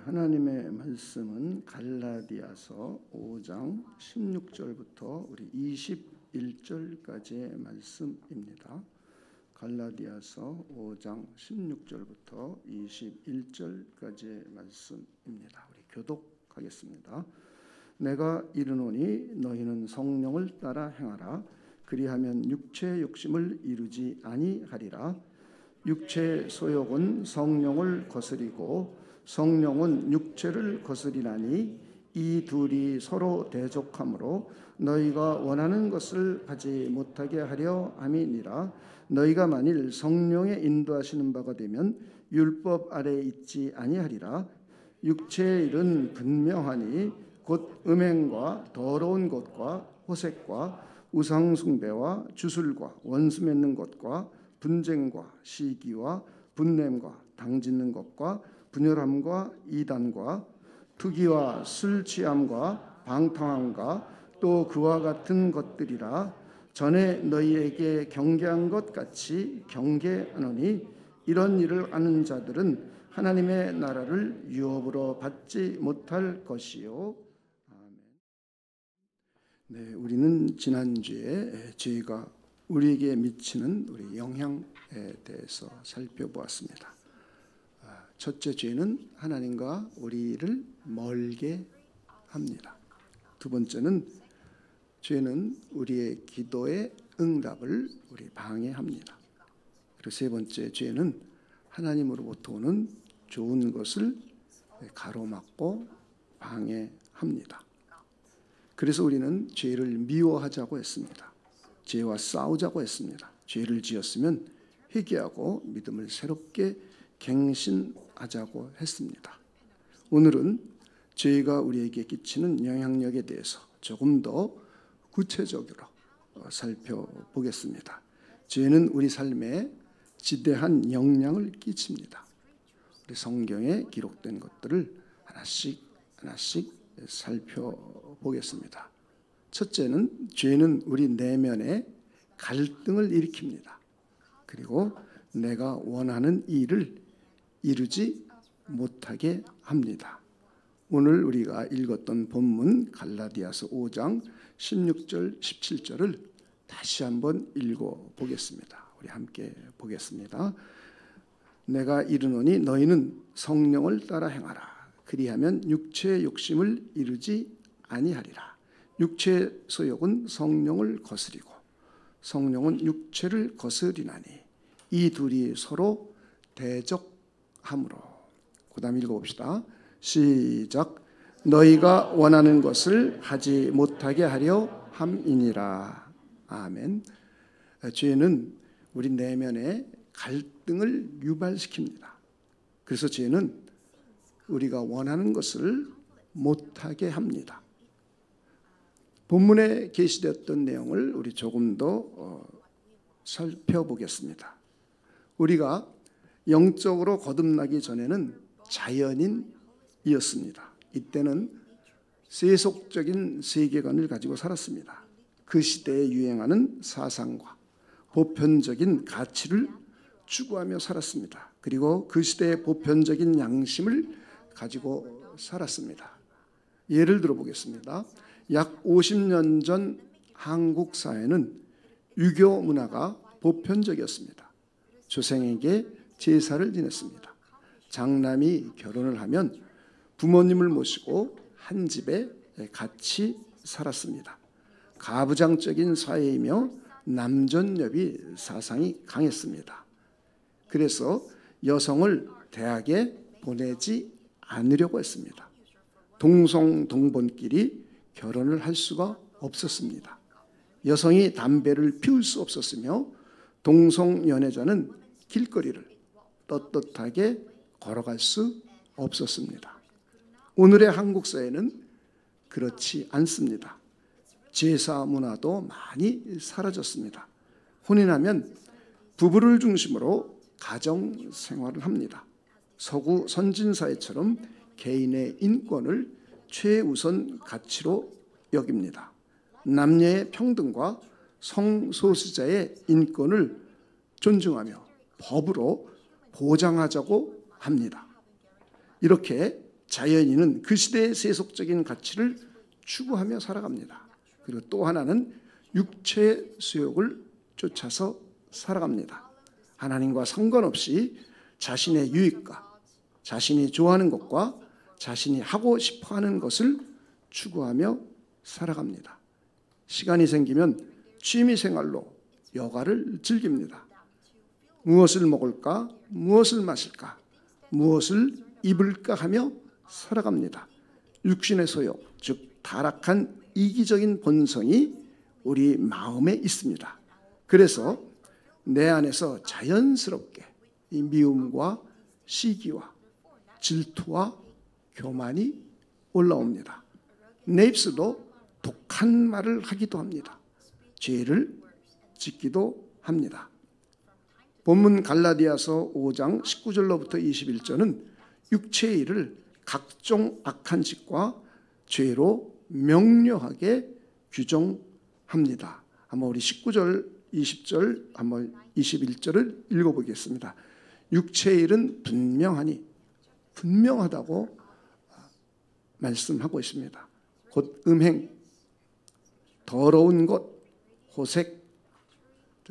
하나님의 말씀은 갈라디아서 5장 16절부터 우리 21절까지의 말씀입니다. 갈라디아서 5장 16절부터 21절까지의 말씀입니다. 우리 교독하겠습니다. 내가 이르노니 너희는 성령을 따라 행하라. 그리하면 육체의 욕심을 이루지 아니하리라. 육체의 소욕은 성령을 거스리고 성령은 육체를 거스리나니 이 둘이 서로 대적하므로 너희가 원하는 것을 하지 못하게 하려 함이니라. 너희가 만일 성령의 인도하시는 바가 되면 율법 아래에 있지 아니하리라. 육체의 일은 분명하니 곧 음행과 더러운 것과 호색과 우상 숭배와 주술과 원수 맺는 것과 분쟁과 시기와 분냄과 당짓는 것과 분열함과 이단과 투기와 술 취함과 방탕함과 또 그와 같은 것들이라. 전에 너희에게 경계한 것 같이 경계하노니 이런 일을 아는 자들은 하나님의 나라를 유업으로 받지 못할 것이요. 아멘. 네, 우리는 지난주에 죄가 우리에게 미치는 우리 영향에 대해서 살펴보았습니다. 첫째, 죄는 하나님과 우리를 멀게 합니다. 두 번째는 죄는 우리의 기도의 응답을 우리 방해합니다. 그리고 세 번째, 죄는 하나님으로부터 오는 좋은 것을 가로막고 방해합니다. 그래서 우리는 죄를 미워하자고 했습니다. 죄와 싸우자고 했습니다. 죄를 지었으면 회개하고 믿음을 새롭게 갱신하자고 했습니다. 오늘은 죄가 우리에게 끼치는 영향력에 대해서 조금 더 구체적으로 살펴보겠습니다. 죄는 우리 삶에 지대한 영향을 끼칩니다. 우리 성경에 기록된 것들을 하나씩 살펴보겠습니다. 첫째는 죄는 우리 내면에 갈등을 일으킵니다. 그리고 내가 원하는 일을 이루지 못하게 합니다. 오늘 우리가 읽었던 본문 갈라디아서 5장 16절 17절을 다시 한번 읽어보겠습니다. 우리 함께 보겠습니다. 내가 이르노니 너희는 성령을 따라 행하라. 그리하면 육체의 욕심을 이루지 아니하리라. 육체의 소욕은 성령을 거스리고 성령은 육체를 거스리나니 이 둘이 서로 대적하므로. 그 다음 읽어봅시다. 시작. 너희가 원하는 것을 하지 못하게 하려 함이니라. 아멘. 죄는 우리 내면에 갈등을 유발시킵니다. 그래서 죄는 우리가 원하는 것을 못하게 합니다. 본문에 게시되었던 내용을 우리 조금 더 살펴보겠습니다. 우리가 영적으로 거듭나기 전에는 자연인이었습니다. 이때는 세속적인 세계관을 가지고 살았습니다. 그 시대에 유행하는 사상과 보편적인 가치를 추구하며 살았습니다. 그리고 그 시대의 보편적인 양심을 가지고 살았습니다. 예를 들어 보겠습니다. 약 50년 전 한국 사회는 유교 문화가 보편적이었습니다. 조상에게 제사를 지냈습니다. 장남이 결혼을 하면 부모님을 모시고 한 집에 같이 살았습니다. 가부장적인 사회이며 남존여비 사상이 강했습니다. 그래서 여성을 대학에 보내지 않으려고 했습니다. 동성동본끼리 결혼을 할 수가 없었습니다. 여성이 담배를 피울 수 없었으며 동성연애자는 길거리를 떳떳하게 걸어갈 수 없었습니다. 오늘의 한국 사회는 그렇지 않습니다. 제사 문화도 많이 사라졌습니다. 혼인하면 부부를 중심으로 가정 생활을 합니다. 서구 선진사회처럼 개인의 인권을 최우선 가치로 여깁니다. 남녀의 평등과 성소수자의 인권을 존중하며 법으로 보장하자고 합니다. 이렇게 자연인은 그 시대의 세속적인 가치를 추구하며 살아갑니다. 그리고 또 하나는 육체의 수욕을 쫓아서 살아갑니다. 하나님과 상관없이 자신의 유익과 자신이 좋아하는 것과 자신이 하고 싶어하는 것을 추구하며 살아갑니다. 시간이 생기면 취미생활로 여가를 즐깁니다. 무엇을 먹을까? 무엇을 마실까? 무엇을 입을까 하며 살아갑니다. 육신의 소욕, 즉 타락한 이기적인 본성이 우리 마음에 있습니다. 그래서 내 안에서 자연스럽게 이 미움과 시기와 질투와 교만이 올라옵니다. 내 입술도 독한 말을 하기도 합니다. 죄를 짓기도 합니다. 본문 갈라디아서 5장 19절로부터 21절은 육체의 일을 각종 악한 짓과 죄로 명료하게 규정합니다. 한번 우리 19절, 20절, 한번 21절을 읽어보겠습니다. 육체의 일은 분명하다고 말씀하고 있습니다. 곧 음행, 더러운 것, 호색,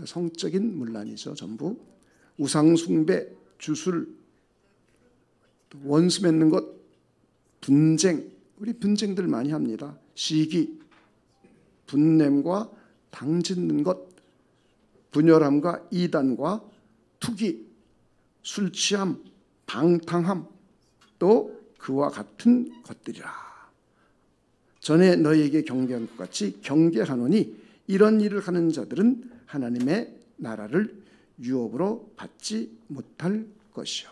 성적인 문란이죠. 전부 우상숭배, 주술, 원수 맺는 것, 분쟁, 우리 분쟁들 많이 합니다. 시기, 분냄과 당 짓는 것, 분열함과 이단과 투기, 술 취함, 방탕함, 또 그와 같은 것들이라. 전에 너희에게 경계한 것 같이 경계하노니 이런 일을 하는 자들은 하나님의 나라를 유업으로 받지 못할 것이요.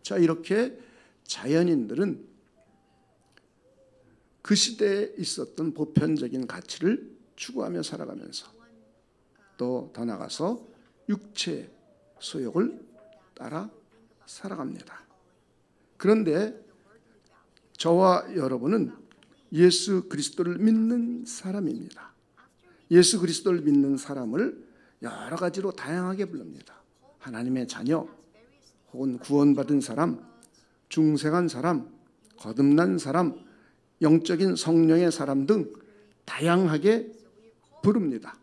자, 이렇게 자연인들은 그 시대에 있었던 보편적인 가치를 추구하며 살아가면서 또 더 나아가서 육체의 소욕을 따라 살아갑니다. 그런데 저와 여러분은 예수 그리스도를 믿는 사람입니다. 예수 그리스도를 믿는 사람을 여러 가지로 다양하게 부릅니다. 하나님의 자녀, 혹은 구원받은 사람, 중생한 사람, 거듭난 사람, 영적인 성령의 사람 등 다양하게 부릅니다.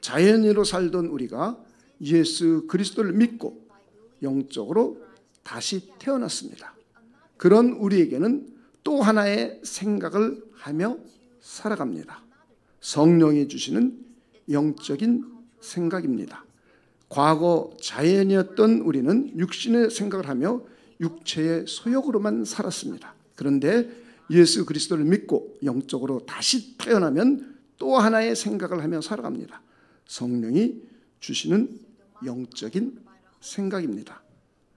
자연인으로 살던 우리가 예수 그리스도를 믿고 영적으로 다시 태어났습니다. 그런 우리에게는 또 하나의 생각을 하며 살아갑니다. 성령이 주시는 영적인 생각입니다. 과거 자연이었던 우리는 육신의 생각을 하며 육체의 소욕으로만 살았습니다. 그런데 예수 그리스도를 믿고 영적으로 다시 태어나면 또 하나의 생각을 하며 살아갑니다. 성령이 주시는 영적인 생각입니다.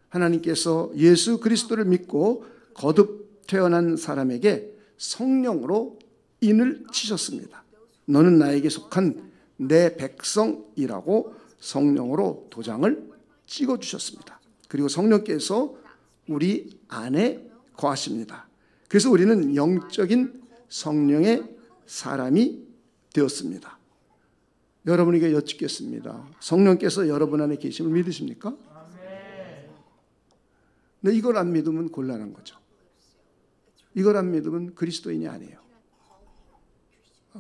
하나님께서 예수 그리스도를 믿고 거듭 태어난 사람에게 성령으로 인을 치셨습니다. 너는 나에게 속한 내 백성이라고 성령으로 도장을 찍어주셨습니다. 그리고 성령께서 우리 안에 거하십니다. 그래서 우리는 영적인 성령의 사람이 되었습니다. 여러분에게 여쭙겠습니다. 성령께서 여러분 안에 계심을 믿으십니까? 근데 이걸 안 믿으면 곤란한 거죠. 이걸 안 믿으면 그리스도인이 아니에요.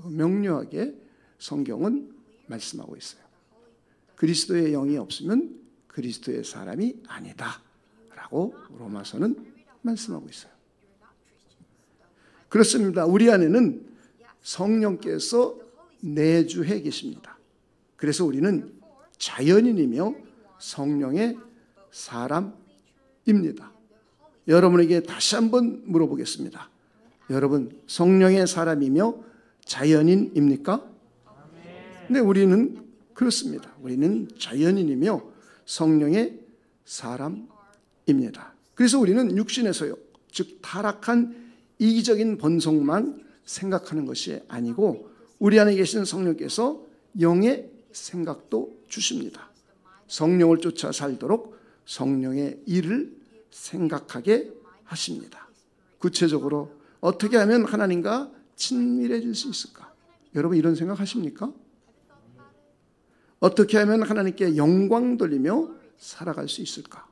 명료하게 성경은 말씀하고 있어요. 그리스도의 영이 없으면 그리스도의 사람이 아니다 라고 로마서는 말씀하고 있어요. 그렇습니다. 우리 안에는 성령께서 내주해 계십니다. 그래서 우리는 자연인이며 성령의 사람입니다. 여러분에게 다시 한번 물어보겠습니다. 여러분 성령의 사람이며 자연인입니까? 근데 우리는 그렇습니다. 우리는 자연인이며 성령의 사람입니다. 그래서 우리는 육신의 소욕, 즉 타락한 이기적인 본성만 생각하는 것이 아니고 우리 안에 계신 성령께서 영의 생각도 주십니다. 성령을 쫓아 살도록 성령의 일을 생각하게 하십니다. 구체적으로 어떻게 하면 하나님과 친밀해질 수 있을까? 여러분 이런 생각하십니까? 어떻게 하면 하나님께 영광 돌리며 살아갈 수 있을까?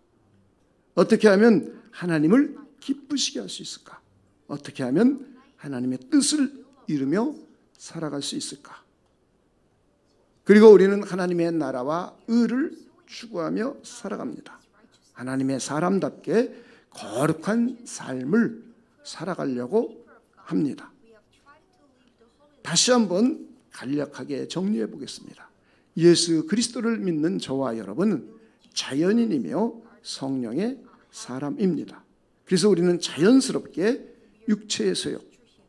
어떻게 하면 하나님을 기쁘시게 할 수 있을까? 어떻게 하면 하나님의 뜻을 이루며 살아갈 수 있을까? 그리고 우리는 하나님의 나라와 의를 추구하며 살아갑니다. 하나님의 사람답게 거룩한 삶을 살아가려고 합니다. 다시 한번 간략하게 정리해 보겠습니다. 예수 그리스도를 믿는 저와 여러분은 자연인이며 성령의 사람입니다. 그래서 우리는 자연스럽게 육체의 소욕,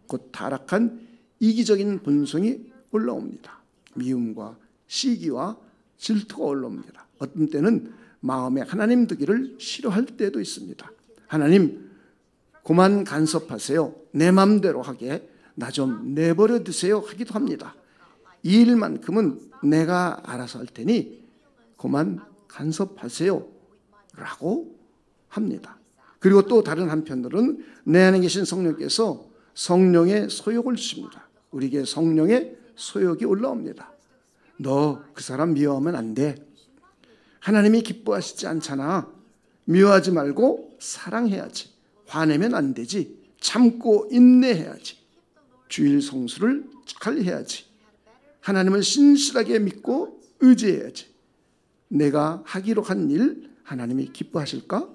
곧 타락한 이기적인 본성이 올라옵니다. 미움과 시기와 질투가 올라옵니다. 어떤 때는 마음에 하나님 두기를 싫어할 때도 있습니다. 하나님, 그만 간섭하세요. 내 마음대로 하게 나 좀 내버려 두세요 하기도 합니다. 이 일만큼은 내가 알아서 할 테니 그만 간섭하세요 라고 합니다. 그리고 또 다른 한편으로는 내 안에 계신 성령께서 성령의 소욕을 주십니다. 우리에게 성령의 소욕이 올라옵니다. 너 그 사람 미워하면 안 돼. 하나님이 기뻐하시지 않잖아. 미워하지 말고 사랑해야지. 화내면 안 되지. 참고 인내해야지. 주일 성수를 잘 해야지. 하나님을 신실하게 믿고 의지해야지. 내가 하기로 한 일 하나님이 기뻐하실까?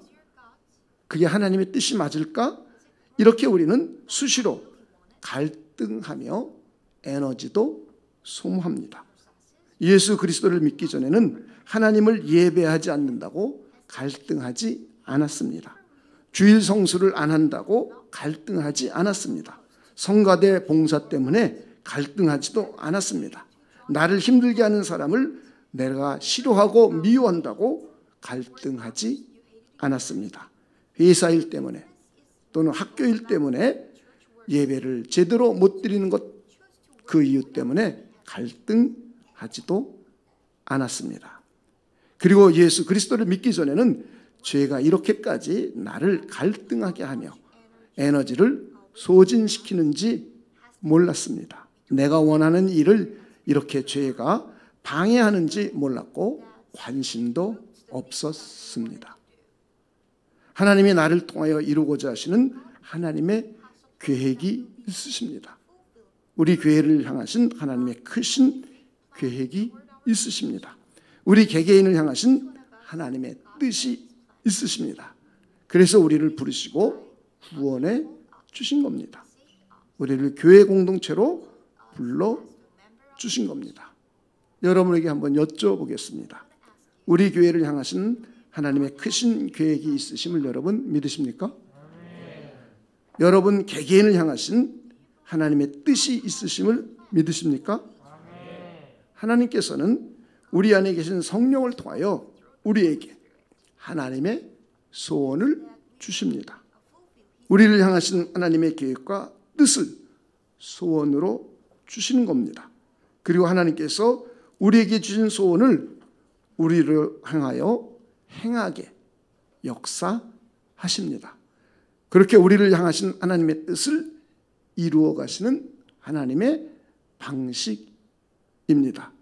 그게 하나님의 뜻이 맞을까? 이렇게 우리는 수시로 갈등하며 에너지도 소모합니다. 예수 그리스도를 믿기 전에는 하나님을 예배하지 않는다고 갈등하지 않았습니다. 주일 성수를 안 한다고 갈등하지 않았습니다. 성가대 봉사 때문에 갈등하지도 않았습니다. 나를 힘들게 하는 사람을 내가 싫어하고 미워한다고 갈등하지 않았습니다. 회사일 때문에 또는 학교일 때문에 예배를 제대로 못 드리는 것, 그 이유 때문에 갈등하지도 않았습니다. 그리고 예수 그리스도를 믿기 전에는 죄가 이렇게까지 나를 갈등하게 하며 에너지를 소진시키는지 몰랐습니다. 내가 원하는 일을 이렇게 죄가 방해하는지 몰랐고 관심도 없었습니다. 하나님이 나를 통하여 이루고자 하시는 하나님의 계획이 있으십니다. 우리 교회를 향하신 하나님의 크신 계획이 있으십니다. 우리 개개인을 향하신 하나님의 뜻이 있으십니다. 그래서 우리를 부르시고 구원해 주신 겁니다. 우리를 교회 공동체로 불러 주신 겁니다. 여러분에게 한번 여쭤보겠습니다. 우리 교회를 향하신 하나님의 크신 계획이 있으심을 여러분 믿으십니까? 여러분 개개인을 향하신 하나님의 뜻이 있으심을 믿으십니까? 하나님께서는 우리 안에 계신 성령을 통하여 우리에게 하나님의 소원을 주십니다. 우리를 향하신 하나님의 계획과 뜻을 소원으로 주시는 겁니다. 그리고 하나님께서 우리에게 주신 소원을 우리를 향하여 행하게 역사하십니다. 그렇게 우리를 향하신 하나님의 뜻을 이루어 가시는 하나님의 방식입니다.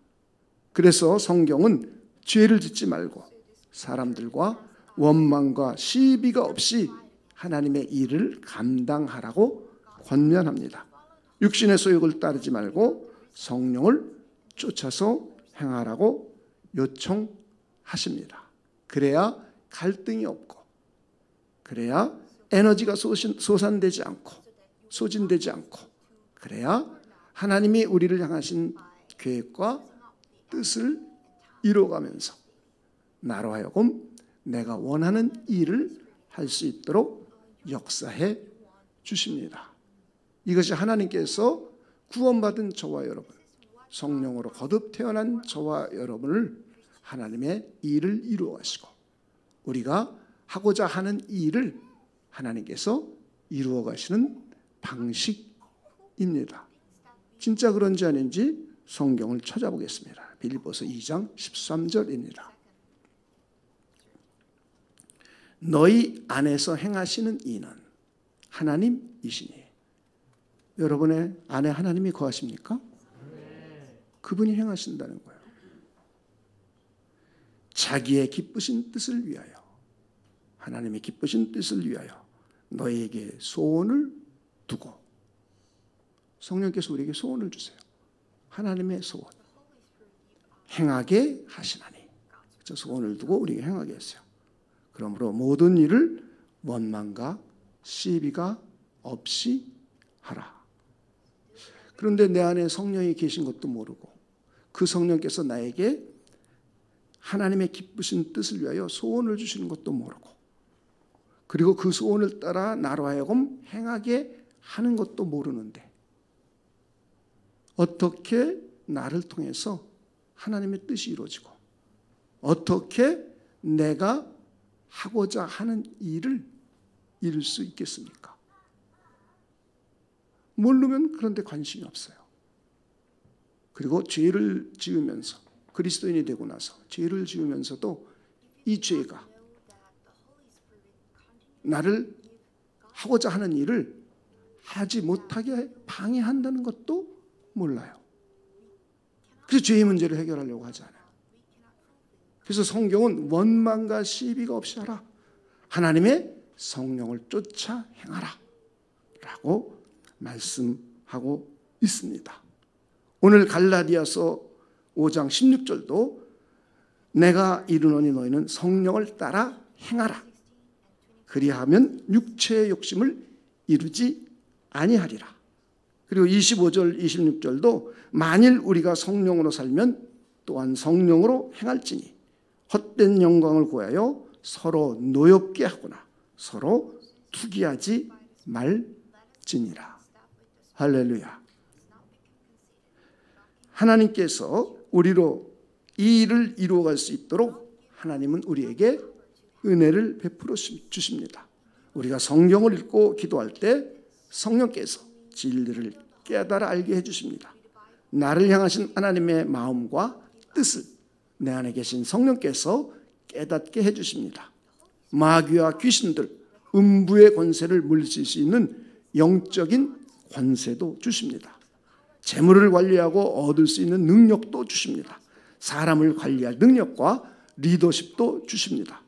그래서 성경은 죄를 짓지 말고 사람들과 원망과 시비가 없이 하나님의 일을 감당하라고 권면합니다. 육신의 소욕을 따르지 말고 성령을 쫓아서 행하라고 요청하십니다. 그래야 갈등이 없고, 그래야 에너지가 소진되지 않고, 그래야 하나님이 우리를 향하신 계획과 뜻을 이루어가면서 나로 하여금 내가 원하는 일을 할 수 있도록 역사해 주십니다. 이것이 하나님께서 구원받은 저와 여러분, 성령으로 거듭 태어난 저와 여러분을 하나님의 일을 이루어 가시고 우리가 하고자 하는 일을 하나님께서 이루어 가시는 방식입니다. 진짜 그런지 아닌지 성경을 찾아보겠습니다. 빌립보서 2장 13절입니다. 너희 안에서 행하시는 이는 하나님이시니. 여러분의 안에 하나님이 거하십니까? 그분이 행하신다는 거예요. 자기의 기쁘신 뜻을 위하여, 하나님의 기쁘신 뜻을 위하여 너에게 소원을 두고. 성령께서 우리에게 소원을 주세요. 하나님의 소원. 행하게 하시나니. 저 소원을 두고 우리에게 행하게 했어요. 그러므로 모든 일을 원망과 시비가 없이 하라. 그런데 내 안에 성령이 계신 것도 모르고 그 성령께서 나에게 하나님의 기쁘신 뜻을 위하여 소원을 주시는 것도 모르고 그리고 그 소원을 따라 나로 하여금 행하게 하는 것도 모르는데 어떻게 나를 통해서 하나님의 뜻이 이루어지고 어떻게 내가 하고자 하는 일을 이룰 수 있겠습니까? 모르면 그런데 관심이 없어요. 그리고 죄를 지으면서 그리스도인이 되고 나서 죄를 지으면서도 이 죄가 나를 하고자 하는 일을 하지 못하게 방해한다는 것도 몰라요. 그래서 죄의 문제를 해결하려고 하지 않아요. 그래서 성경은 원망과 시비가 없이 하라. 하나님의 성령을 쫓아 행하라. 라고 말씀하고 있습니다. 오늘 갈라디아서 5장 16절도 내가 이르노니 너희는 성령을 따라 행하라. 그리하면 육체의 욕심을 이루지 아니하리라. 그리고 25절 26절도 만일 우리가 성령으로 살면 또한 성령으로 행할지니 헛된 영광을 구하여 서로 노엽게 하거나 서로 투기하지 말지니라. 할렐루야. 하나님께서 우리로 이 일을 이루어갈 수 있도록 하나님은 우리에게 은혜를 베풀어 주십니다. 우리가 성경을 읽고 기도할 때 성령께서 진리를 깨달아 알게 해주십니다. 나를 향하신 하나님의 마음과 뜻을 내 안에 계신 성령께서 깨닫게 해주십니다. 마귀와 귀신들, 음부의 권세를 물리칠 수 있는 영적인 권세도 주십니다. 재물을 관리하고 얻을 수 있는 능력도 주십니다. 사람을 관리할 능력과 리더십도 주십니다.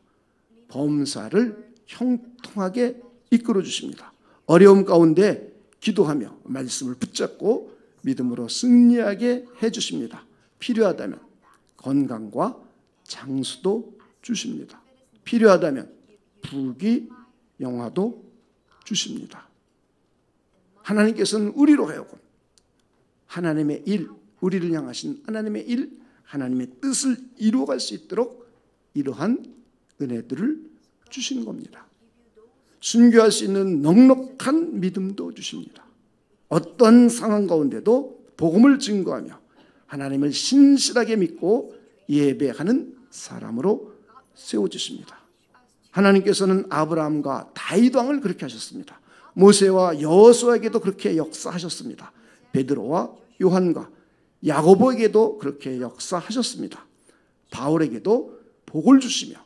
범사를 형통하게 이끌어 주십니다. 어려움 가운데 기도하며 말씀을 붙잡고 믿음으로 승리하게 해주십니다. 필요하다면 건강과 장수도 주십니다. 필요하다면 부귀 영화도 주십니다. 하나님께서는 우리로 하여금 하나님의 일, 우리를 향하신 하나님의 일, 하나님의 뜻을 이루어갈 수 있도록 이러한 은혜들을 주시는 겁니다. 순교할 수 있는 넉넉한 믿음도 주십니다. 어떤 상황 가운데도 복음을 증거하며 하나님을 신실하게 믿고 예배하는 사람으로 세워주십니다. 하나님께서는 아브라함과 다윗 왕을 그렇게 하셨습니다. 모세와 여호수아에게도 그렇게 역사하셨습니다. 베드로와 요한과 야고보에게도 그렇게 역사하셨습니다. 바울에게도 복을 주시며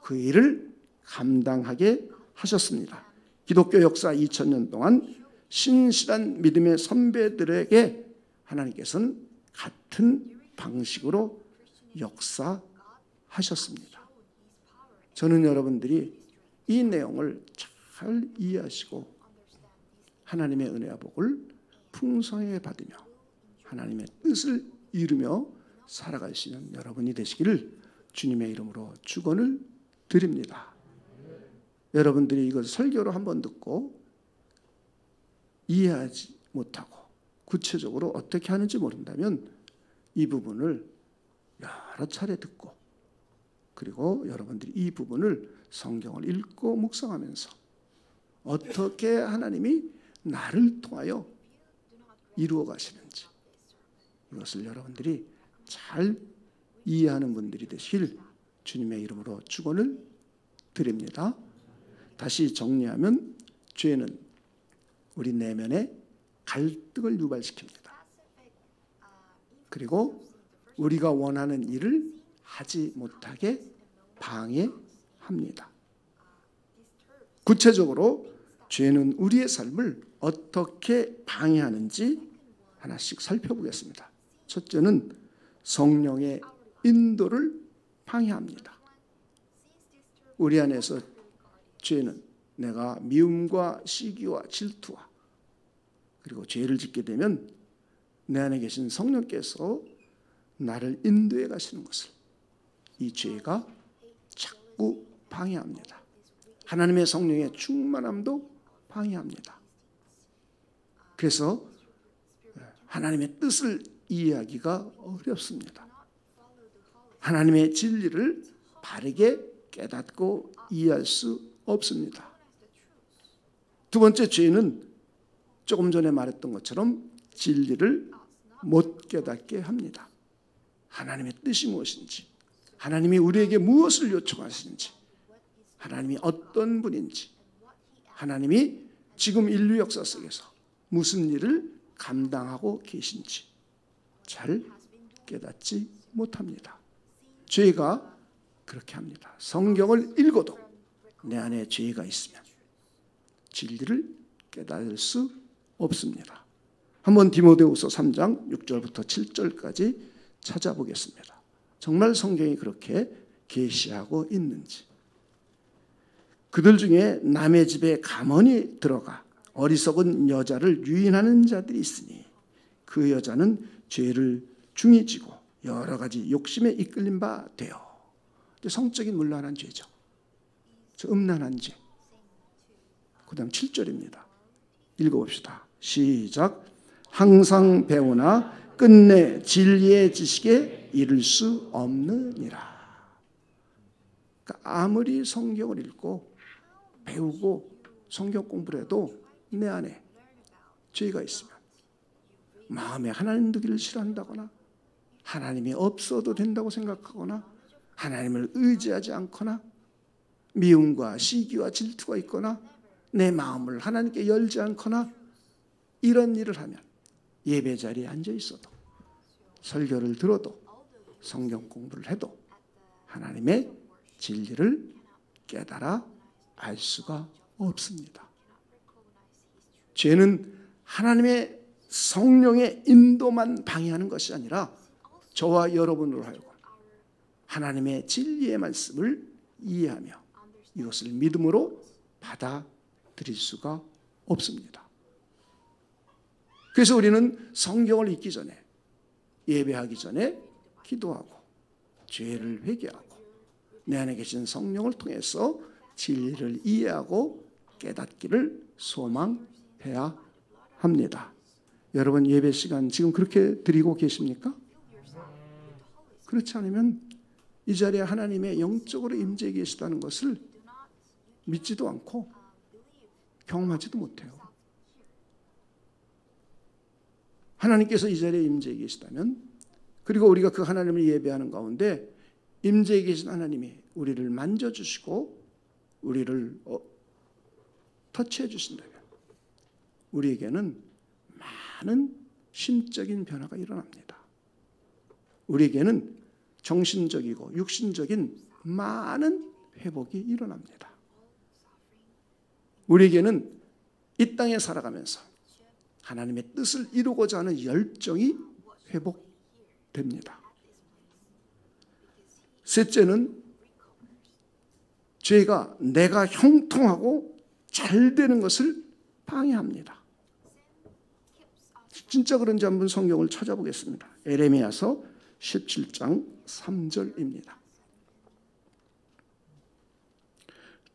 그 일을 감당하게 하셨습니다. 기독교 역사 2000년 동안 신실한 믿음의 선배들에게 하나님께서는 같은 방식으로 역사하셨습니다. 저는 여러분들이 이 내용을 잘 이해하시고 하나님의 은혜와 복을 풍성하게 받으며 하나님의 뜻을 이루며 살아갈 수 있는 여러분이 되시기를 주님의 이름으로 축원을 드립니다. 여러분들이 이걸 설교로 한번 듣고 이해하지 못하고 구체적으로 어떻게 하는지 모른다면 이 부분을 여러 차례 듣고 그리고 여러분들이 이 부분을 성경을 읽고 묵상하면서 어떻게 하나님이 나를 통하여 이루어 가시는지 이것을 여러분들이 잘 이해하는 분들이 되시길 주님의 이름으로 축원을 드립니다. 다시 정리하면 죄는 우리 내면에 갈등을 유발시킵니다. 그리고 우리가 원하는 일을 하지 못하게 방해합니다. 구체적으로 죄는 우리의 삶을 어떻게 방해하는지 하나씩 살펴보겠습니다. 첫째는 성령의 인도를 방해합니다. 우리 안에서 죄는 내가 미움과 시기와 질투와 그리고 죄를 짓게 되면 내 안에 계신 성령께서 나를 인도해 가시는 것을 이 죄가 자꾸 방해합니다. 하나님의 성령의 충만함도 방해합니다. 그래서 하나님의 뜻을 이해하기가 어렵습니다. 하나님의 진리를 바르게 깨닫고 이해할 수 없습니다. 두 번째 죄는 조금 전에 말했던 것처럼 진리를 못 깨닫게 합니다. 하나님의 뜻이 무엇인지, 하나님이 우리에게 무엇을 요청하시는지, 하나님이 어떤 분인지, 하나님이 지금 인류 역사 속에서 무슨 일을 감당하고 계신지 잘 깨닫지 못합니다. 죄가 그렇게 합니다. 성경을 읽어도 내 안에 죄가 있으면 진리를 깨달을 수 없습니다. 한번 디모데후서 3장 6절부터 7절까지 찾아보겠습니다. 정말 성경이 그렇게 계시하고 있는지. 그들 중에 남의 집에 가만히 들어가 어리석은 여자를 유인하는 자들이 있으니 그 여자는 죄를 중히 지고 여러 가지 욕심에 이끌린 바 되어. 성적인 문란한 죄죠. 저 음란한 죄. 그 다음 7절입니다. 읽어봅시다. 시작. 항상 배우나 끝내 진리의 지식에 이를 수 없느니라. 그러니까 아무리 성경을 읽고 배우고 성경 공부를 해도 내 안에 죄가 있으면 마음에 하나님 두기를 싫어한다거나 하나님이 없어도 된다고 생각하거나 하나님을 의지하지 않거나 미움과 시기와 질투가 있거나 내 마음을 하나님께 열지 않거나 이런 일을 하면 예배 자리에 앉아 있어도 설교를 들어도 성경 공부를 해도 하나님의 진리를 깨달아 알 수가 없습니다. 죄는 하나님의 성령의 인도만 방해하는 것이 아니라 저와 여러분으로 하여금 하나님의 진리의 말씀을 이해하며 이것을 믿음으로 받아들일 수가 없습니다. 그래서 우리는 성경을 읽기 전에 예배하기 전에 기도하고 죄를 회개하고 내 안에 계신 성령을 통해서 진리를 이해하고 깨닫기를 소망해야 합니다. 여러분 예배 시간 지금 그렇게 드리고 계십니까? 그렇지 않으면 이 자리에 하나님의 영적으로 임재해 계시다는 것을 믿지도 않고 경험하지도 못해요. 하나님께서 이 자리에 임재해 계시다면 그리고 우리가 그 하나님을 예배하는 가운데 임재해 계신 하나님이 우리를 만져주시고 우리를 터치해 주신다면 우리에게는 많은 심적인 변화가 일어납니다. 우리에게는 정신적이고 육신적인 많은 회복이 일어납니다. 우리에게는 이 땅에 살아가면서 하나님의 뜻을 이루고자 하는 열정이 회복됩니다. 셋째는 죄가 내가 형통하고 잘 되는 것을 방해합니다. 진짜 그런지 한번 성경을 찾아보겠습니다. 에레미야서 17장 3절입니다.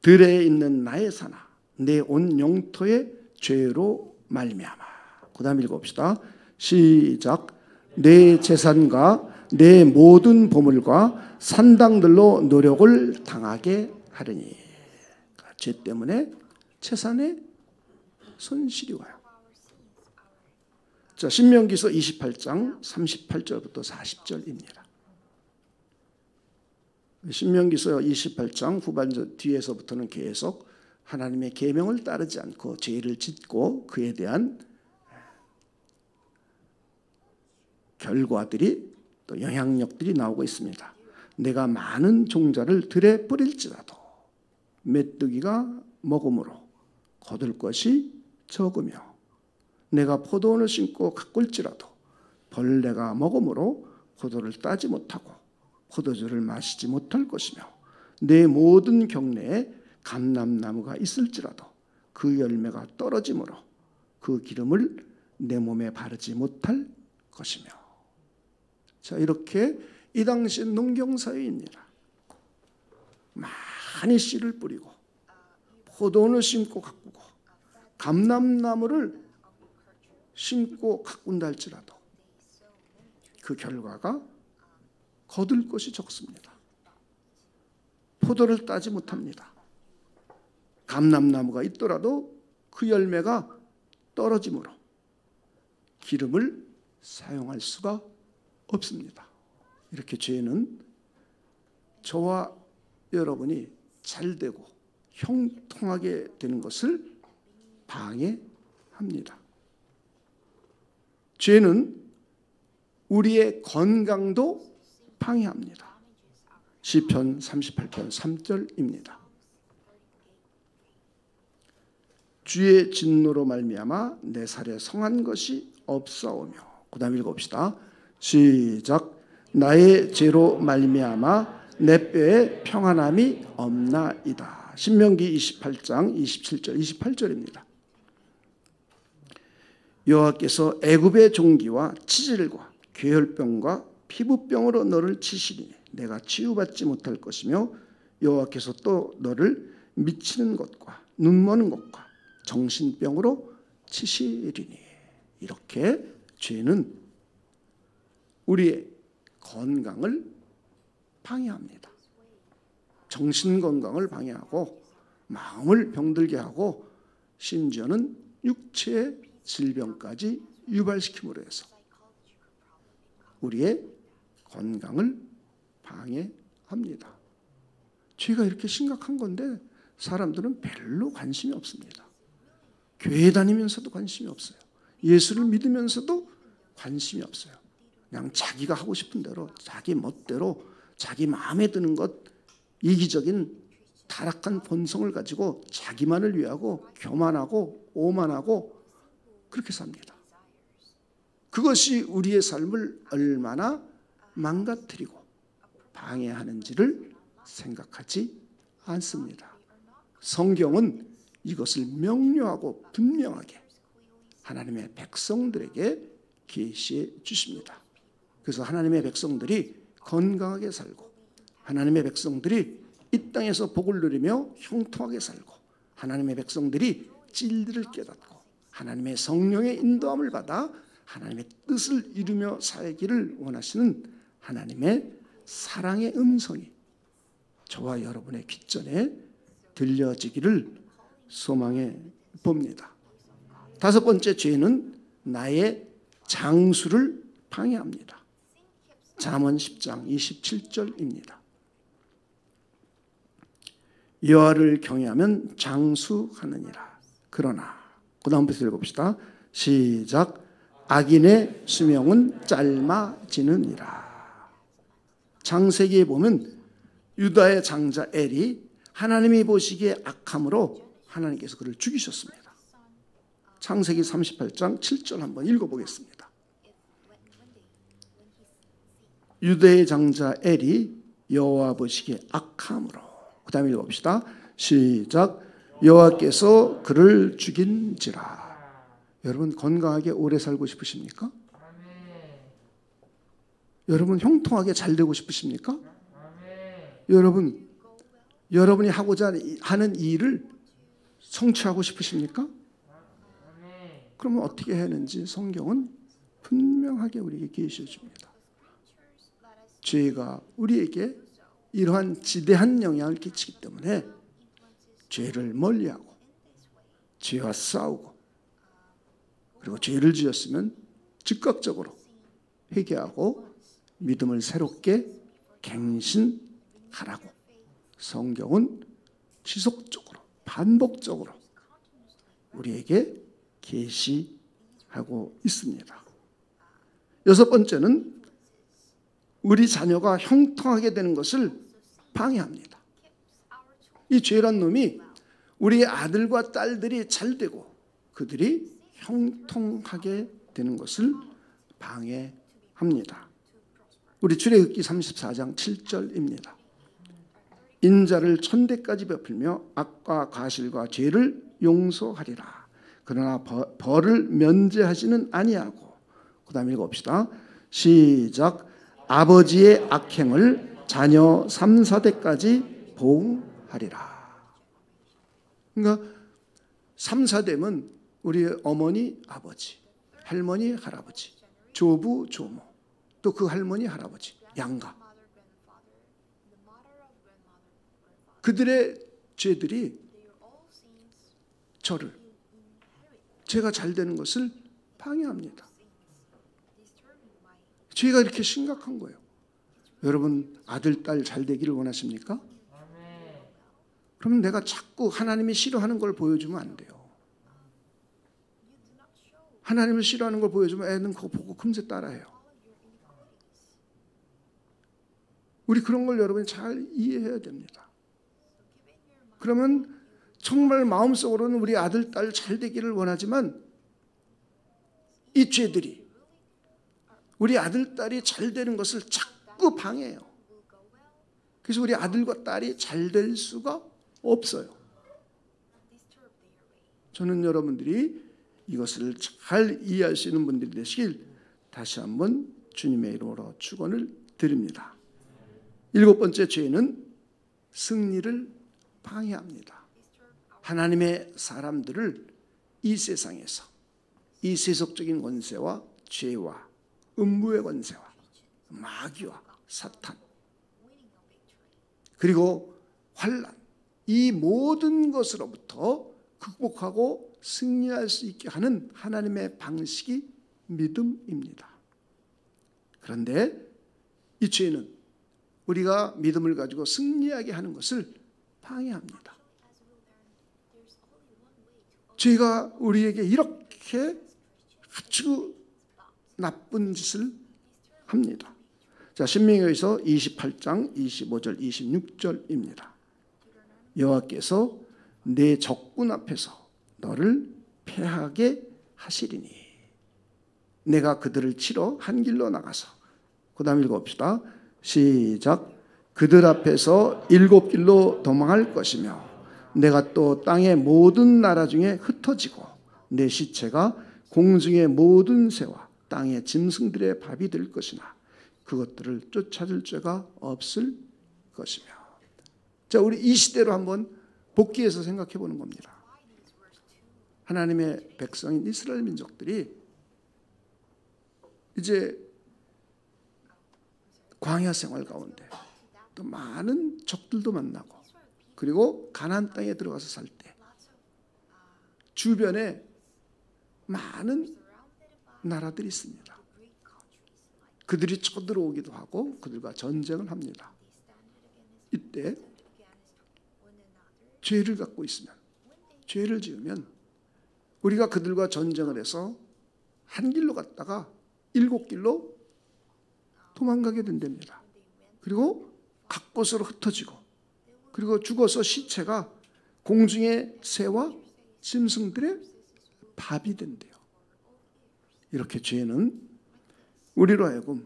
들에 있는 나의 산아 내 온 영토의 죄로 말미암아. 그 다음 읽어봅시다. 시작. 내 재산과 내 모든 보물과 산당들로 노력을 당하게 하리니. 죄 때문에 재산에 손실이 와요. 자, 신명기서 28장 38절부터 40절입니다. 신명기서 28장 후반절 뒤에서부터는 계속 하나님의 계명을 따르지 않고 죄를 짓고 그에 대한 결과들이 또 영향력들이 나오고 있습니다. 내가 많은 종자를 들에 뿌릴지라도 메뚜기가 먹음으로 거둘 것이 적으며 내가 포도원을 심고 가꿀지라도 벌레가 먹음으로 포도를 따지 못하고 포도주를 마시지 못할 것이며 내 모든 경내에 감람나무가 있을지라도 그 열매가 떨어지므로 그 기름을 내 몸에 바르지 못할 것이며. 자, 이렇게 이 당시 농경사회입니다. 많이 씨를 뿌리고 포도원을 심고 가꾸고 감람나무를 심고 가꾼다 할지라도 그 결과가 거둘 것이 적습니다. 포도를 따지 못합니다. 감람나무가 있더라도 그 열매가 떨어지므로 기름을 사용할 수가 없습니다. 이렇게 죄는 저와 여러분이 잘되고 형통하게 되는 것을 방해합니다. 죄는 우리의 건강도 방해합니다. 시편 38편 3절입니다. 주의 진노로 말미암아 내 살에 성한 것이 없사오며. 그 다음 읽어봅시다. 시작. 나의 죄로 말미암아 내 뼈에 평안함이 없나이다. 신명기 28장 27절 28절입니다. 여호와께서 애굽의 종기와 치질과 괴혈병과 피부병으로 너를 치시리니 내가 치유받지 못할 것이며 여호와께서 또 너를 미치는 것과 눈머는 것과 정신병으로 치시리니. 이렇게 죄는 우리의 건강을 방해합니다. 정신건강을 방해하고 마음을 병들게 하고 심지어는 육체의 질병까지 유발시킴으로 해서 우리의 건강을 방해합니다. 죄가 이렇게 심각한 건데 사람들은 별로 관심이 없습니다. 교회 다니면서도 관심이 없어요. 예수를 믿으면서도 관심이 없어요. 그냥 자기가 하고 싶은 대로 자기 멋대로 자기 마음에 드는 것, 이기적인 타락한 본성을 가지고 자기만을 위하고 교만하고 오만하고 그렇게 삽니다. 그것이 우리의 삶을 얼마나 망가뜨리고 방해하는지를 생각하지 않습니다. 성경은 이것을 명료하고 분명하게 하나님의 백성들에게 계시해 주십니다. 그래서 하나님의 백성들이 건강하게 살고 하나님의 백성들이 이 땅에서 복을 누리며 형통하게 살고 하나님의 백성들이 진리를 깨닫고 하나님의 성령의 인도함을 받아 하나님의 뜻을 이루며 살기를 원하시는 하나님의 사랑의 음성이 저와 여러분의 귓전에 들려지기를 소망해 봅니다. 다섯 번째 죄는 나의 장수를 방해합니다. 잠언 10장 27절입니다. 여호와를 경외하면 장수하느니라. 그러나 그 다음부터 읽어봅시다. 시작. 악인의 수명은 짧아지느니라. 창세기에 보면 유다의 장자 엘이 하나님이 보시기에 악함으로 하나님께서 그를 죽이셨습니다. 창세기 38장 7절 한번 읽어보겠습니다. 유다의 장자 엘이 여호와 보시기에 악함으로. 그 다음에 읽어봅시다. 시작. 여호와께서 그를 죽인지라. 여러분 건강하게 오래 살고 싶으십니까? 여러분 형통하게 잘 되고 싶으십니까? 여러분이 하고자 하는 일을 성취하고 싶으십니까? 그러면 어떻게 해야 하는지 성경은 분명하게 우리에게 계시해 줍니다. 죄가 우리에게 이러한 지대한 영향을 끼치기 때문에 죄를 멀리하고 죄와 싸우고 그리고 죄를 지었으면 즉각적으로 회개하고 믿음을 새롭게 갱신하라고 성경은 지속적으로 반복적으로 우리에게 계시하고 있습니다. 여섯 번째는 우리 자녀가 형통하게 되는 것을 방해합니다. 이 죄란 놈이 우리 아들과 딸들이 잘 되고 그들이 형통하게 되는 것을 방해합니다. 우리 출애굽기 34장 7절입니다. 인자를 천대까지 베풀며 악과 과실과 죄를 용서하리라. 그러나 벌을 면제하지는 아니하고. 그 다음에 읽어봅시다. 시작. 아버지의 악행을 자녀 3, 4대까지 보응하리라. 그러니까 3, 4대면 우리 어머니, 아버지, 할머니, 할아버지, 조부, 조모, 또 그 할머니, 할아버지, 양가. 그들의 죄들이 저를, 제가 잘 되는 것을 방해합니다. 죄가 이렇게 심각한 거예요. 여러분 아들, 딸 잘 되기를 원하십니까? 그러면 내가 자꾸 하나님이 싫어하는 걸 보여주면 안 돼요. 하나님을 싫어하는 걸 보여주면 애는 그거 보고 금세 따라해요. 우리 그런 걸 여러분이 잘 이해해야 됩니다. 그러면 정말 마음속으로는 우리 아들, 딸 잘 되기를 원하지만 이 죄들이 우리 아들, 딸이 잘 되는 것을 자꾸 방해해요. 그래서 우리 아들과 딸이 잘 될 수가 없어요. 저는 여러분들이 이것을 잘 이해할 수 있는 분들이 되시길 다시 한번 주님의 이름으로 축원을 드립니다. 7번째 죄는 승리를 방해합니다. 하나님의 사람들을 이 세상에서 이 세속적인 권세와 죄와 음부의 권세와 마귀와 사탄 그리고 환난 이 모든 것으로부터 극복하고 승리할 수 있게 하는 하나님의 방식이 믿음입니다. 그런데 이 죄는 우리가 믿음을 가지고 승리하게 하는 것을 방해합니다. 죄가 우리에게 이렇게 아주 나쁜 짓을 합니다. 자, 신명기에서 28장 25절 26절입니다. 여호와께서 내 적군 앞에서 너를 패하게 하시리니 내가 그들을 치러 한 길로 나가서 그 다음 읽어봅시다. 시작. 그들 앞에서 7길로 도망할 것이며 내가 또 땅의 모든 나라 중에 흩어지고 내 시체가 공중의 모든 새와 땅의 짐승들의 밥이 될 것이나 그것들을 쫓아줄 죄가 없을 것이며. 자, 우리 이 시대로 한번 복귀해서 생각해 보는 겁니다. 하나님의 백성인 이스라엘 민족들이 이제 광야 생활 가운데 또 많은 적들도 만나고 그리고 가나안 땅에 들어가서 살 때 주변에 많은 나라들이 있습니다. 그들이 쳐들어오기도 하고 그들과 전쟁을 합니다. 이때 죄를 갖고 있으면, 죄를 지으면 우리가 그들과 전쟁을 해서 한 길로 갔다가 7길로 도망가게 된답니다. 그리고 각 곳으로 흩어지고 그리고 죽어서 시체가 공중의 새와 짐승들의 밥이 된대요. 이렇게 죄는 우리로 하여금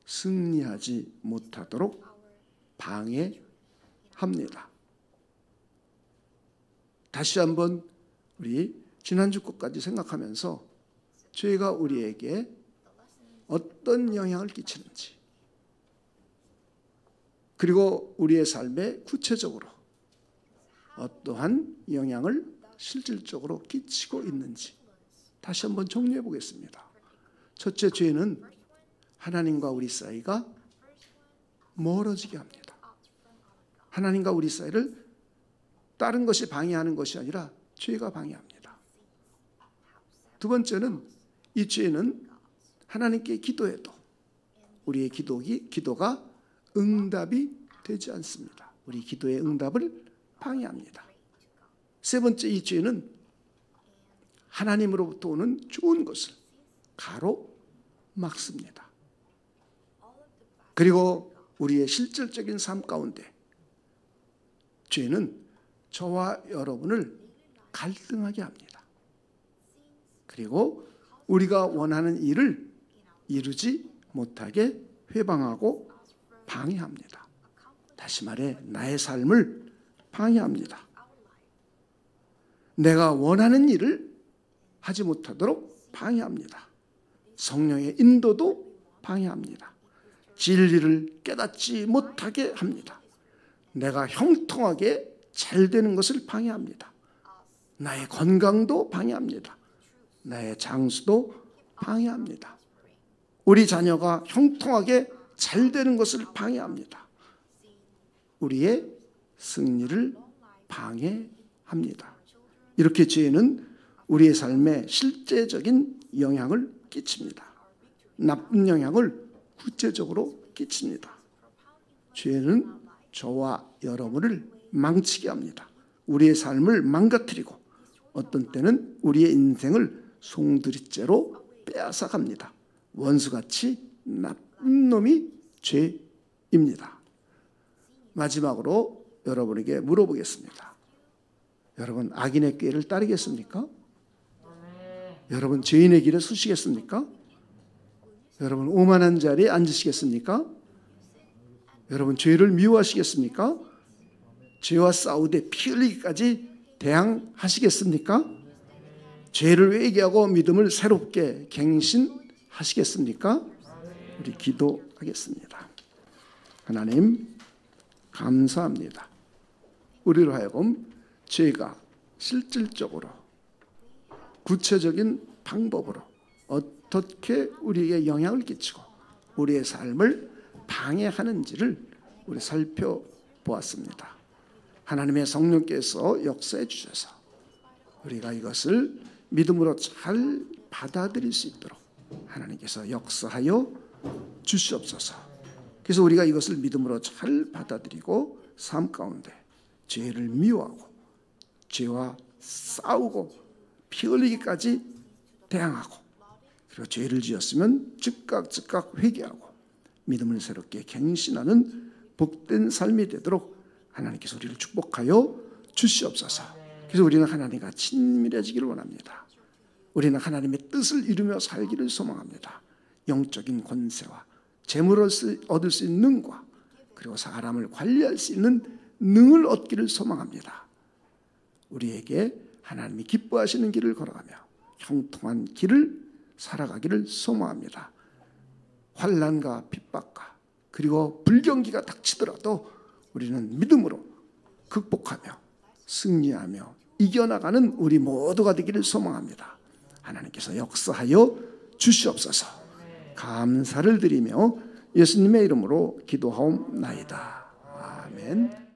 승리하지 못하도록 방해합니다. 다시 한번 우리 지난주 것까지 생각하면서 죄가 우리에게 어떤 영향을 끼치는지 그리고 우리의 삶에 구체적으로 어떠한 영향을 실질적으로 끼치고 있는지 다시 한번 정리해 보겠습니다. 첫째, 죄는 하나님과 우리 사이가 멀어지게 합니다. 하나님과 우리 사이를 다른 것이 방해하는 것이 아니라 죄가 방해합니다. 두 번째는 이 죄는 하나님께 기도해도 우리의 기도가 응답이 되지 않습니다. 우리 기도의 응답을 방해합니다. 세 번째, 이 죄는 하나님으로부터 오는 좋은 것을 가로막습니다. 그리고 우리의 실질적인 삶 가운데 죄는 저와 여러분을 갈등하게 합니다. 그리고 우리가 원하는 일을 이루지 못하게 회방하고 방해합니다. 다시 말해 나의 삶을 방해합니다. 내가 원하는 일을 하지 못하도록 방해합니다. 성령의 인도도 방해합니다. 진리를 깨닫지 못하게 합니다. 내가 형통하게 잘 되는 것을 방해합니다. 나의 건강도 방해합니다. 나의 장수도 방해합니다. 우리 자녀가 형통하게 잘 되는 것을 방해합니다. 우리의 승리를 방해합니다. 이렇게 죄는 우리의 삶에 실제적인 영향을 끼칩니다. 나쁜 영향을 구체적으로 끼칩니다. 죄는 저와 여러분을 망치게 합니다. 우리의 삶을 망가뜨리고 어떤 때는 우리의 인생을 송두리째로 빼앗아갑니다. 원수같이 나쁜 놈이 죄입니다. 마지막으로 여러분에게 물어보겠습니다. 여러분 악인의 꾀를 따르겠습니까? 여러분 죄인의 길에 서시겠습니까? 여러분 오만한 자리에 앉으시겠습니까? 여러분 죄를 미워하시겠습니까? 죄와 싸우되 피 흘리기까지 대항하시겠습니까? 죄를 회개하고 믿음을 새롭게 갱신하시겠습니까? 우리 기도하겠습니다. 하나님 감사합니다. 우리로 하여금 죄가 실질적으로 구체적인 방법으로 어떻게 우리에게 영향을 끼치고 우리의 삶을 방해하는지를 우리 살펴보았습니다. 하나님의 성령께서 역사해 주셔서 우리가 이것을 믿음으로 잘 받아들일 수 있도록 하나님께서 역사하여 주시옵소서. 그래서 우리가 이것을 믿음으로 잘 받아들이고 삶 가운데 죄를 미워하고 죄와 싸우고 피 흘리기까지 대항하고 그리고 죄를 지었으면 즉각 회개하고 믿음을 새롭게 갱신하는 복된 삶이 되도록 하나님께서 우리를 축복하여 주시옵소서. 그래서 우리는 하나님과 친밀해지기를 원합니다. 우리는 하나님의 뜻을 이루며 살기를 소망합니다. 영적인 권세와 재물을 얻을 수 있는 능과 그리고 사람을 관리할 수 있는 능을 얻기를 소망합니다. 우리에게 하나님이 기뻐하시는 길을 걸어가며 형통한 길을 살아가기를 소망합니다. 환난과 핍박과 그리고 불경기가 닥치더라도 우리는 믿음으로 극복하며 승리하며 이겨나가는 우리 모두가 되기를 소망합니다. 하나님께서 역사하여 주시옵소서. 감사를 드리며 예수님의 이름으로 기도하옵나이다. 아멘.